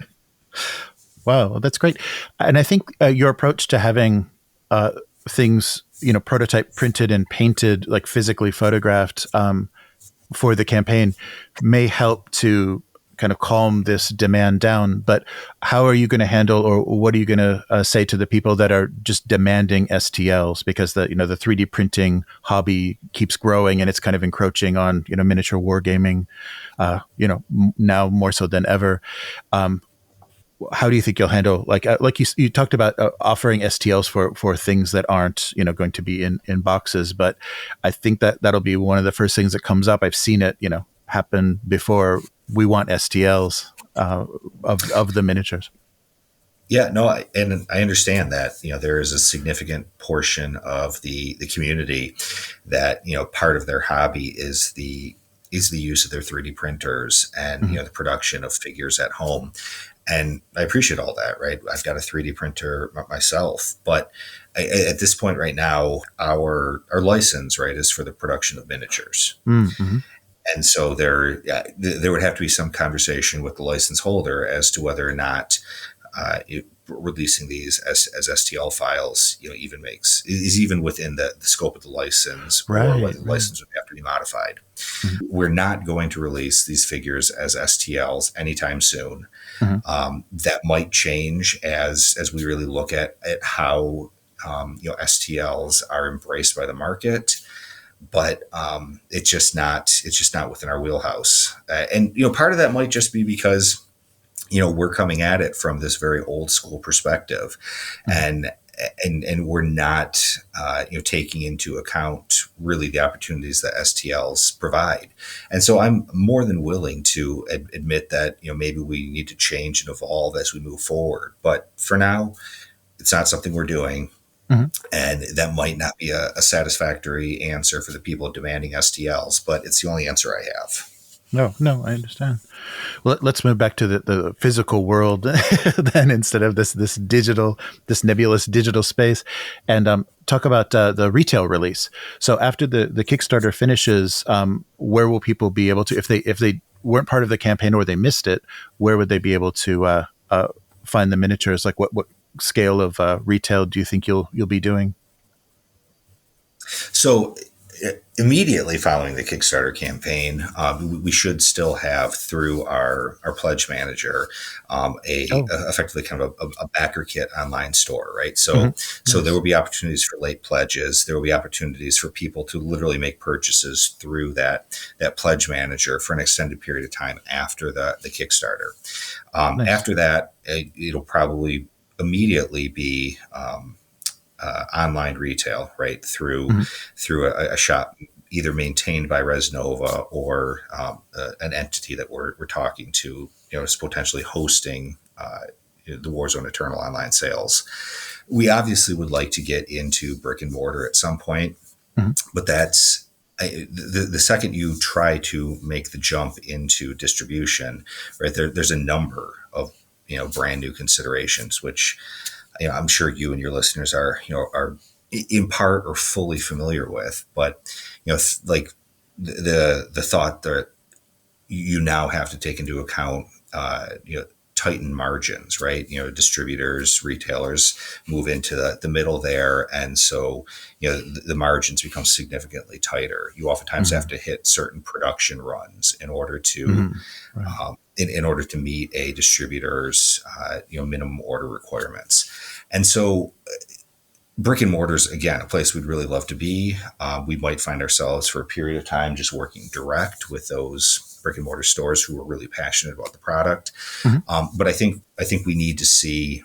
wow, that's great. And I think your approach to having things, prototype printed and painted, like physically photographed for the campaign, may help to kind of calm this demand down. But how are you going to handle, or what are you going to say to the people that are just demanding STLs, because the 3D printing hobby keeps growing and it's kind of encroaching on miniature wargaming, now more so than ever. How do you think you'll handle, like you talked about offering STLs for things that aren't going to be in boxes, but I think that'll be one of the first things that comes up. I've seen it happen before. We want STLs of the miniatures. Yeah, no, and I understand that there is a significant portion of the community that part of their hobby is the use of their 3D printers and Mm-hmm. the production of figures at home, and I appreciate all that. Right, I've got a 3D printer myself, but at this point right now, our license, right, is for the production of miniatures. Mm-hmm. And so there would have to be some conversation with the license holder as to whether or not releasing these as STL files, is even within the scope of the license, or Right, whether the right. license would have to be modified. Mm-hmm. We're not going to release these figures as STLs anytime soon. Mm-hmm. That might change as we really look at how STLs are embraced by the market, but it's just not within our wheelhouse. And part of that might just be because we're coming at it from this very old school perspective, Mm-hmm. and we're not taking into account really the opportunities that STLs provide. And so I'm more than willing to admit that maybe we need to change and evolve as we move forward. But for now, it's not something we're doing. Mm-hmm. And that might not be a satisfactory answer for the people demanding STLs, but it's the only answer I have. No, no, I understand. Well, let's move back to the physical world then, instead of this nebulous digital space, and talk about the retail release. So after the Kickstarter finishes, where will people be able to, if they weren't part of the campaign or they missed it, where would they be able to find the miniatures? Like what scale of retail do you think you'll be doing? So immediately following the Kickstarter campaign, we should still have through our pledge manager Oh, effectively kind of a backer kit online store, right? hmm, So there nice. will be opportunities for late pledges. There will be opportunities for people to literally make purchases through that pledge manager for an extended period of time after the Kickstarter. Nice. After that, it'll probably immediately be online retail, right Hmm. through a shop either maintained by Resnova or an entity that we're talking to, is potentially hosting the Warzone Eternal online sales. We obviously would like to get into brick and mortar at some point, Hmm. but the second you try to make the jump into distribution, right there's a number of brand new considerations, which I'm sure you and your listeners are in part or fully familiar with. But like the thought that you now have to take into account, tighten margins, right? Distributors, retailers move into the middle there. And so, the margins become significantly tighter. You oftentimes have Hmm. to hit certain production runs in order to, Hmm. Right. in order to meet a distributor's, minimum order requirements. And so brick and mortar is, again, a place we'd really love to be. We might find ourselves for a period of time just working direct with those brick and mortar stores who are really passionate about the product. Hmm. But I think we need to see.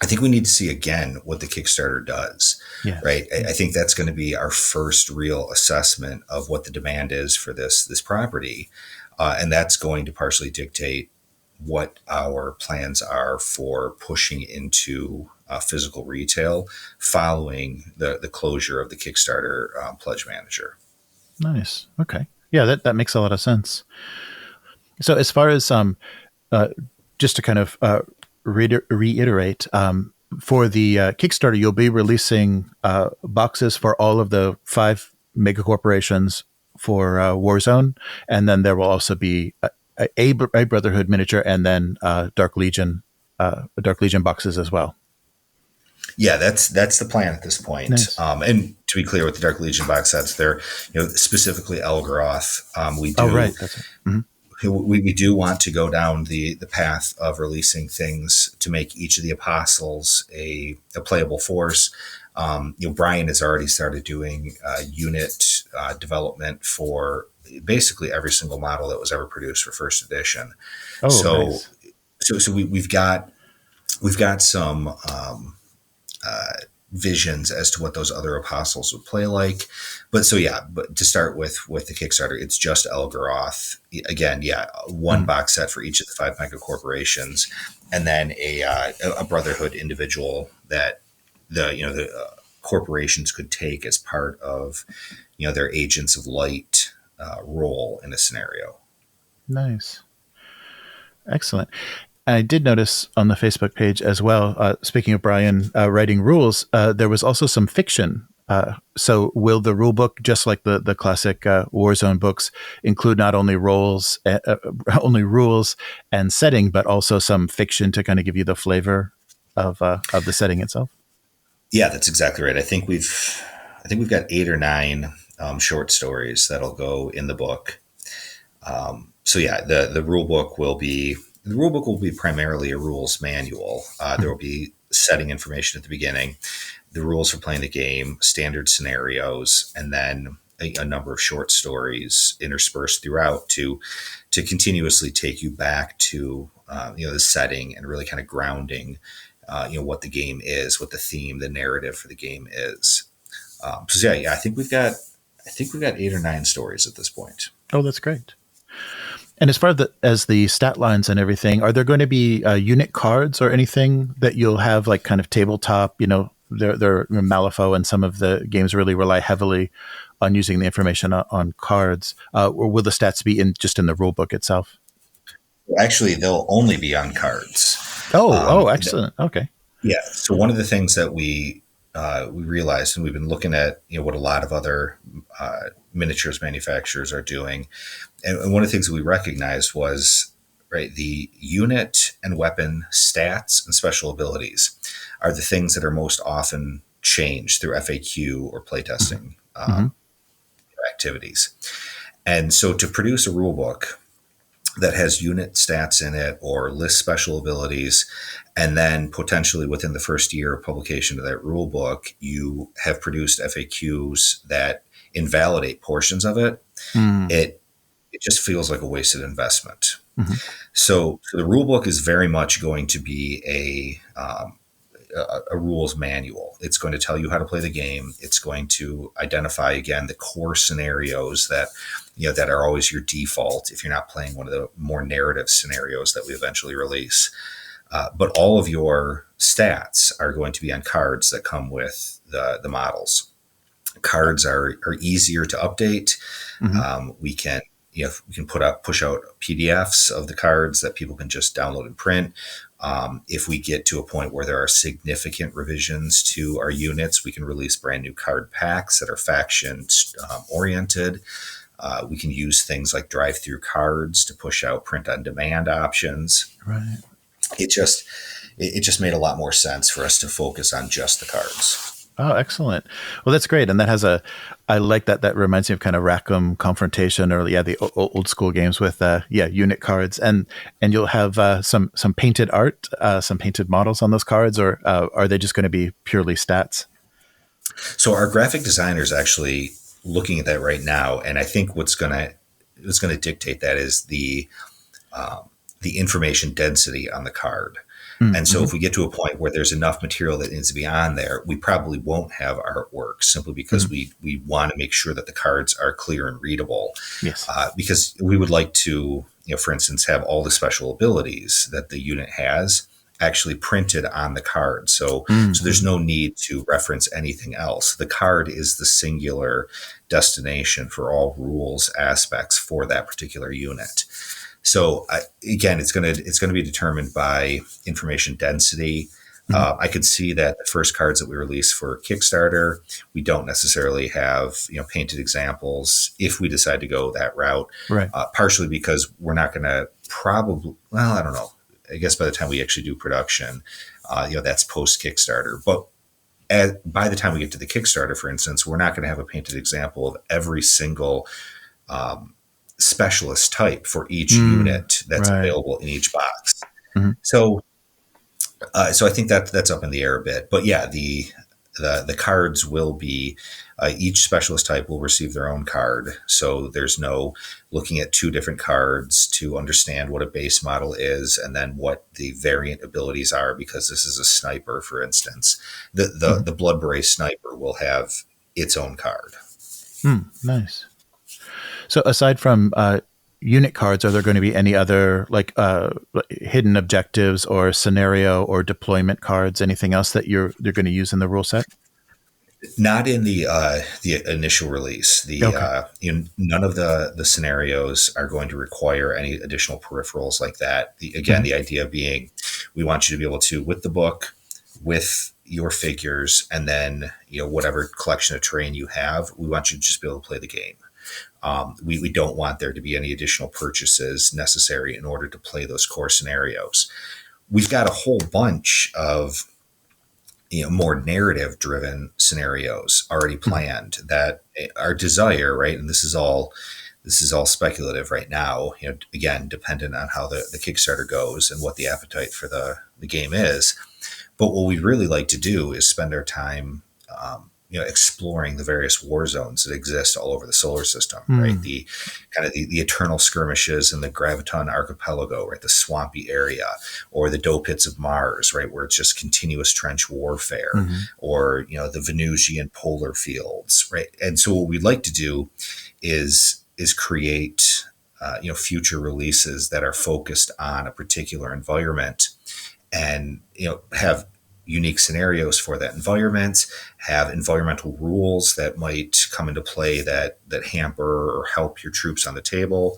I think we need to see again what the Kickstarter does, Yes. right? I think that's going to be our first real assessment of what the demand is for this property, and that's going to partially dictate what our plans are for pushing into physical retail following the closure of the Kickstarter pledge manager. Nice. Okay. Yeah, that makes a lot of sense. So as far as uh, just to kind of reiterate, for the Kickstarter, you'll be releasing boxes for all of the 5 mega corporations for Warzone, and then there will also be a Brotherhood miniature, and then Dark Legion boxes as well. Yeah, that's the plan at this point. Nice. And to be clear, with the Dark Legion box sets, they're specifically Elgaroth. We Oh, do right. That's it. Mm-hmm. we do want to go down the path of releasing things to make each of the apostles a playable force. Brian has already started doing unit development for basically every single model that was ever produced for first edition. Oh, So, nice. we've got some visions as to what those other apostles would play like. But so yeah, but to start with the Kickstarter, it's just Elgaroth. Again, yeah, one Mm-hmm. box set for each of the 5 mega corporations, and then a Brotherhood individual that the corporations could take as part of their Agents of Light role in a scenario. Nice. Excellent. I did notice on the Facebook page as well, speaking of Brian writing rules, there was also some fiction. So will the rule book, just like the classic Warzone books, include not only only rules and setting, but also some fiction to kind of give you the flavor of the setting itself? Yeah, that's exactly right. I think we've got 8 or 9 short stories that'll go in the book. So yeah, the rule book will be primarily a rules manual. There will be setting information at the beginning, the rules for playing the game, standard scenarios, and then a number of short stories interspersed throughout to continuously take you back to the setting and really kind of grounding what the game is, what the theme, the narrative for the game is. So yeah, I think we've got 8 or 9 stories at this point. Oh, that's great. And as far as the stat lines and everything, are there going to be unit cards or anything that you'll have like kind of tabletop? They're Malifaux and some of the games really rely heavily on using the information on cards. Or will the stats be in the rule book itself? Actually, they'll only be on cards. Oh, excellent. Okay. Yeah. So one of the things that we realized, and we've been looking at what a lot of other miniatures manufacturers are doing, and one of the things that we recognized was right? The unit and weapon stats and special abilities are the things that are most often changed through FAQ or playtesting Mm-hmm. activities. And so to produce a rule book that has unit stats in it or list special abilities, and then potentially within the first year of publication of that rule book, you have produced FAQs that invalidate portions of it, Mm-hmm. it just feels like a wasted investment. Mm-hmm. So the rule book is very much going to be a rules manual. It's going to tell you how to play the game. It's going to identify again the core scenarios that that are always your default if you're not playing one of the more narrative scenarios that we eventually release. But all of your stats are going to be on cards that come with the models. Cards are easier to update. Mm-hmm. We can push out PDFs of the cards that people can just download and print. If we get to a point where there are significant revisions to our units, we can release brand new card packs that are faction oriented. We can use things like drive-through cards to push out print-on-demand options. Right. It just made a lot more sense for us to focus on just the cards. Oh, excellent. Well, that's great. And that has I like that. That reminds me of kind of Rackham Confrontation, or the old school games with, unit cards. And you'll have some painted art, some painted models on those cards, or are they just going to be purely stats? So our graphic designer is actually looking at that right now. And I think what's going to dictate that is the information density on the card. Mm-hmm. And so if we get to a point where there's enough material that needs to be on there, we probably won't have artwork, simply because we want to make sure that the cards are clear and readable. Yes. Because we would like to, for instance, have all the special abilities that the unit has actually printed on the card. So there's no need to reference anything else. The card is the singular destination for all rules aspects for that particular unit. So again, it's going to be determined by information density. I could see that the first cards that we release for Kickstarter, we don't necessarily have painted examples if we decide to go that route. Right. Partially because we're not going to probably. Well, I don't know. I guess by the time we actually do production, that's post Kickstarter. But by the time we get to the Kickstarter, for instance, we're not going to have a painted example of every single specialist type for each unit that's available in each box. Mm-hmm. So I think that's up in the air a bit. But yeah, the cards will be each specialist type will receive their own card. So there's no looking at two different cards to understand what a base model is and then what the variant abilities are, because this is a sniper, for instance. The Blood Beret sniper will have its own card. Nice. So aside from unit cards, are there going to be any other hidden objectives or scenario or deployment cards? Anything else that they're going to use in the rule set? Not in the initial release. None of the scenarios are going to require any additional peripherals like that. The idea being, we want you to be able to, with the book, with your figures, and then whatever collection of terrain you have, we want you to just be able to play the game. We don't want there to be any additional purchases necessary in order to play those core scenarios. We've got a whole bunch of more narrative driven scenarios already planned that our desire, right? And this is all speculative right now, again, dependent on how the Kickstarter goes and what the appetite for the game is. But what we'd really like to do is spend our time exploring the various war zones that exist all over the solar system, right? The kind of the eternal skirmishes in the Graviton archipelago, right? The swampy area, or the dough pits of Mars, right? Where it's just continuous trench warfare, or, the Venusian polar fields, right? And so what we'd like to do is create, future releases that are focused on a particular environment, and, have unique scenarios for that environment, have environmental rules that might come into play that hamper or help your troops on the table,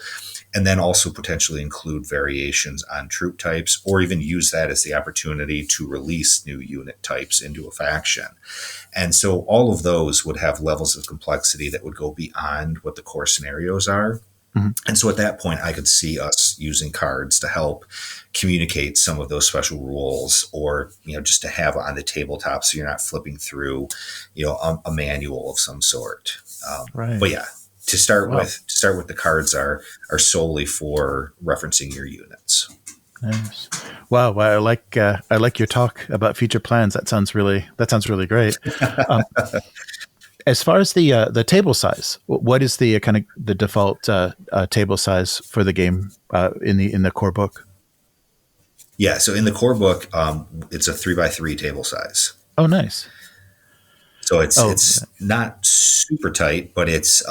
and then also potentially include variations on troop types, or even use that as the opportunity to release new unit types into a faction. And so all of those would have levels of complexity that would go beyond what the core scenarios are. Mhm. And so at that point, I could see us using cards to help communicate some of those special rules, or just to have on the tabletop, so you're not flipping through, a manual of some sort. Right. But yeah, to start Wow. with, the cards are solely for referencing your units. Nice. Wow. Well, I like your talk about future plans. That sounds really great. Um, as far as the table size, what is the kind of the default table size for the game in the core book? Yeah, so in the core book, it's a 3x3 table size. Oh, nice. So it's Oh, it's not super tight, but it's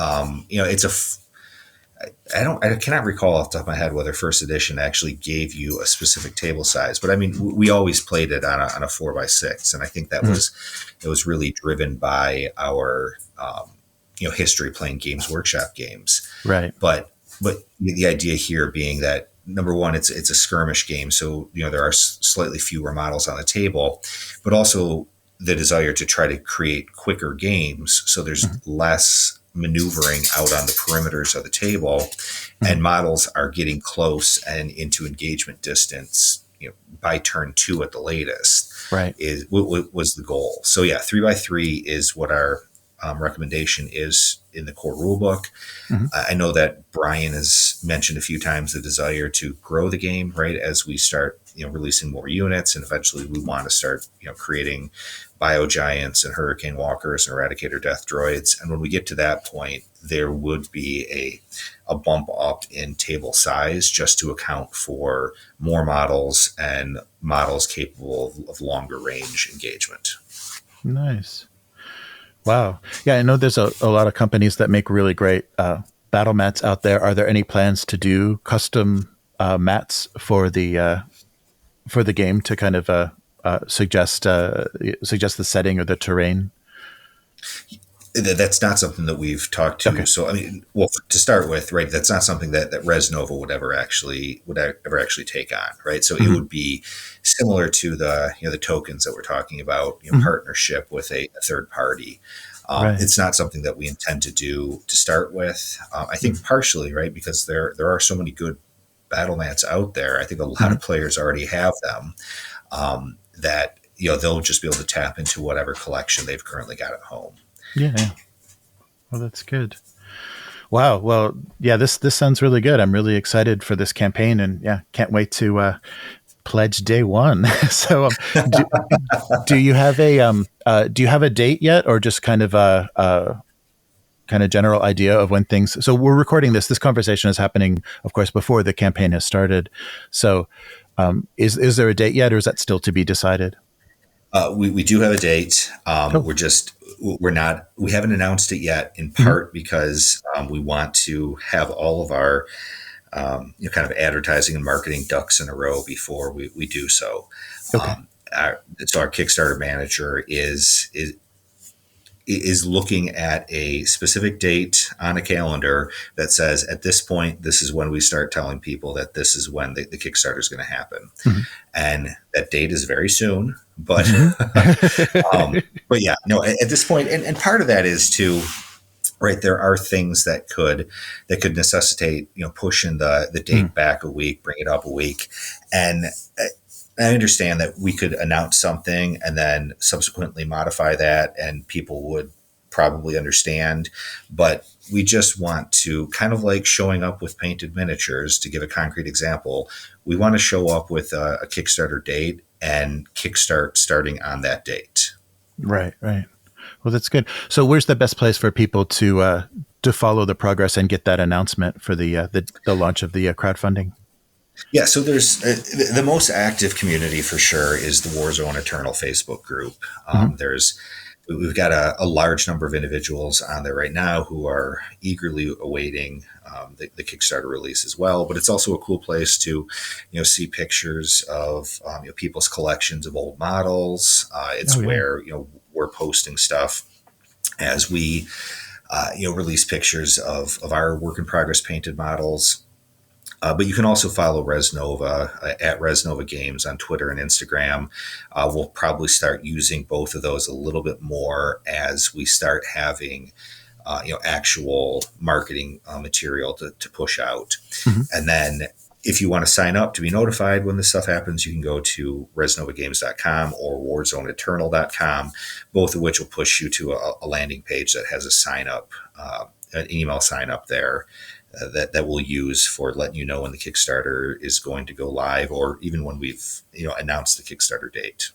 I cannot recall off the top of my head whether first edition actually gave you a specific table size, but I mean, we always played it on a 4x6, and I think that mhm. was really driven by our history playing Games Workshop games. Right. But the idea here being that, number one, it's a skirmish game, so there are slightly fewer models on the table, but also the desire to try to create quicker games, so there's Mhm. less maneuvering out on the perimeters of the table, Mhm. and models are getting close and into engagement distance, by turn 2 at the latest, Right. is was the goal. So yeah, 3x3 is what our recommendation is in the core rulebook. Mhm. I know that Brian has mentioned a few times the desire to grow the game, right, as we start, releasing more units, and eventually we want to start, creating bio giants and hurricane walkers and eradicator death droids. And when we get to that point, there would be a bump up in table size, just to account for more models and models capable of longer range engagement. Nice. Wow. Yeah, I know there's a lot of companies that make really great battle mats out there. Are there any plans to do custom mats for the game to kind of suggest the setting or the terrain? That's not something that we've talked to. Okay. So, I mean, well, to start with, right, that's not something that Res Nova would ever actually take on, right? So it Mhm. would be similar to the tokens that we're talking about, Mhm. partnership with a third party. Right. It's not something that we intend to do to start with. I think Mhm. partially, right, because there are so many good battle mats out there. I think a lot Mhm. of players already have them, that they'll just be able to tap into whatever collection they've currently got at home. Yeah, yeah. Well, that's good. Wow. Well, yeah, this sounds really good. I'm really excited for this campaign, and yeah, can't wait to pledge day one. So, do, do you have a date yet, or just kind of a kind of general idea of when things? So we're recording this. This conversation is happening, of course, before the campaign has started. So, is there a date yet, or is that still to be decided? We do have a date. Oh. We haven't announced it yet, in Mhm. part because we want to have all of our kind of advertising and marketing ducks in a row before we do so. Okay. Um, so our Kickstarter manager is looking at a specific date on a calendar that says, at this point, this is when we start telling people that this is when the Kickstarter is going to happen. Mhm. And that date is very soon, but Mhm. but yeah, no, at this point, and part of that is to, right, there are things that could necessitate, pushing the Mm. date back a week, bring it up a week. And I understand that we could announce something and then subsequently modify that, and people would probably understand. But we just want to, kind of like showing up with painted miniatures, to give a concrete example, we want to show up with a Kickstarter date and kickstart starting on that date. Right. Right. Well, that's good. So, where's the best place for people to follow the progress and get that announcement for the launch of the crowdfunding? Yeah, so there's the most active community for sure is the Warzone Eternal Facebook group. Hmm. We've got a large number of individuals on there right now who are eagerly awaiting the Kickstarter release as well. But it's also a cool place to, see pictures of people's collections of old models. Oh, It's yeah. where we're posting stuff as we release pictures of our work in progress painted models. But you can also follow Resnova at Resnova Games on Twitter and Instagram. We'll probably start using both of those a little bit more as we start having actual marketing material to push out. Mhm. And then if you want to sign up to be notified when this stuff happens, you can go to resnovagames.com or warzoneeternal.com, both of which will push you to a landing page that has a sign up, an email sign up there that we'll use for letting you know when the Kickstarter is going to go live, or even when we've announced the Kickstarter date.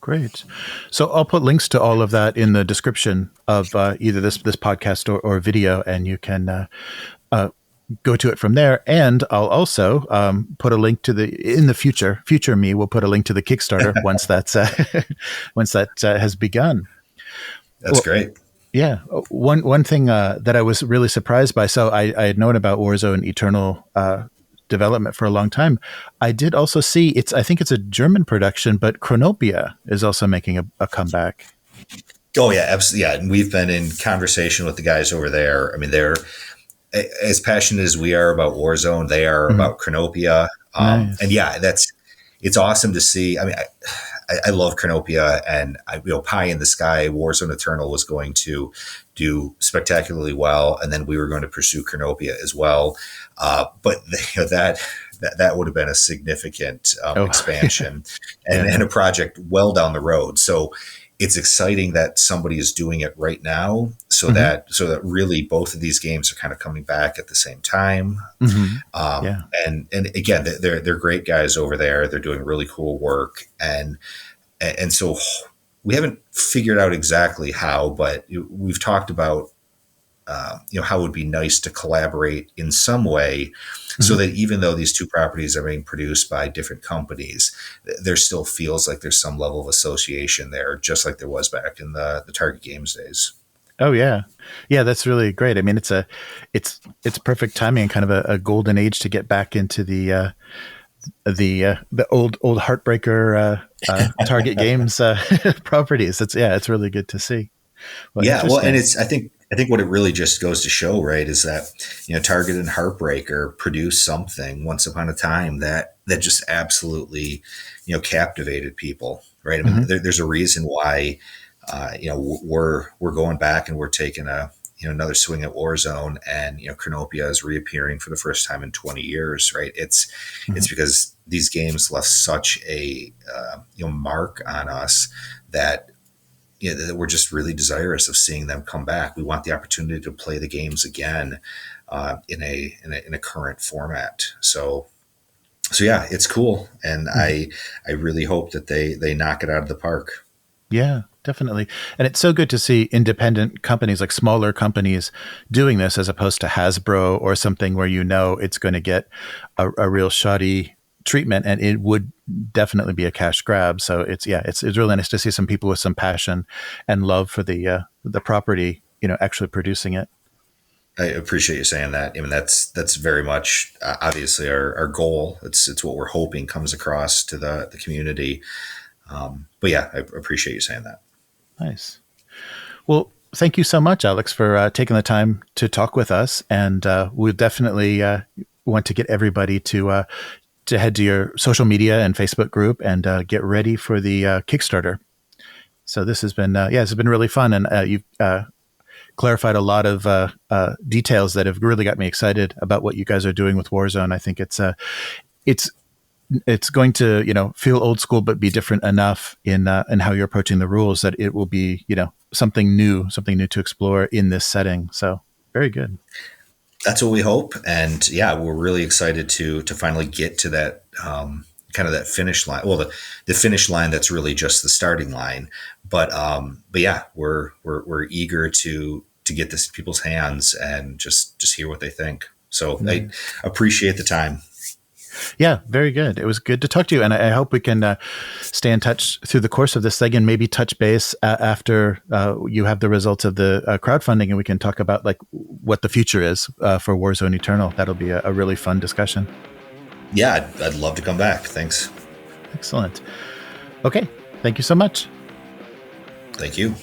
Great. So I'll put links to all of that in the description of either this podcast or video, and you can go to it from there. And I'll also put a link to in the future me will put a link to the Kickstarter once that's once that has begun. That's great. Yeah. One thing that I was really surprised by, so I had known about Warzone Eternal development for a long time. I did also see I think it's a German production, but Chronopia is also making a comeback. Oh yeah, absolutely. Yeah. And we've been in conversation with the guys over there. I mean, they're as passionate as we are about Warzone. They are about Chronopia. Nice. And yeah, it's awesome to see. I mean, I love Chronopia, and pie in the sky. Warzone Eternal was going to do spectacularly well, and then we were going to pursue Chronopia as well. But that would have been a significant expansion and a project well down the road. So it's exciting that somebody is doing it right now, so that really both of these games are kind of coming back at the same time. And again, they're great guys over there. They're doing really cool work, and so we haven't figured out exactly how, but we've talked about how it would be nice to collaborate in some way, so that even though these two properties are being produced by different companies, there still feels like there's some level of association there, just like there was back in the Target Games days. Oh yeah. That's really great. I mean, it's perfect timing and kind of a golden age to get back into the old heartbreaker Target Games properties. It's really good to see. Well, and I think what it really just goes to show, right, is that Target and Heartbreaker produced something once upon a time that just absolutely captivated people, right? I mean, there's a reason why we're going back and we're taking another swing at Warzone, and Chronopia is reappearing for the first time in 20 years, right? It's because these games left such a mark on us that that we're just really desirous of seeing them come back. We want the opportunity to play the games again in a current format. So yeah, it's cool, and I really hope that they knock it out of the park. Yeah, definitely. And it's so good to see independent companies, like smaller companies, doing this as opposed to Hasbro or something where it's going to get a real shoddy treatment, and it would definitely be a cash grab. So it's really nice to see some people with some passion and love for the property, actually producing it. I appreciate you saying that. I mean, that's very much obviously our goal. It's what we're hoping comes across to the community. But yeah, I appreciate you saying that. Nice. Well, thank you so much, Alex, for taking the time to talk with us. And we'll definitely want to get everybody to head to your social media and Facebook group and get ready for the Kickstarter. So this has been, this has been really fun. And you've clarified a lot of details that have really got me excited about what you guys are doing with Warzone. I think it's going to, feel old school, but be different enough in how you're approaching the rules that it will be, something new to explore in this setting. So very good. That's what we hope. And yeah, we're really excited to finally get to that kind of that finish line. Well, the finish line, that's really just the starting line. But yeah, we're eager to get this in people's hands and just hear what they think. So I appreciate the time. Yeah, very good. It was good to talk to you, and I hope we can stay in touch through the course of this thing, and maybe touch base after you have the results of the crowdfunding, and we can talk about like what the future is for Warzone Eternal. That'll be a really fun discussion. Yeah, I'd love to come back. Thanks. Excellent. Okay, thank you so much. Thank you.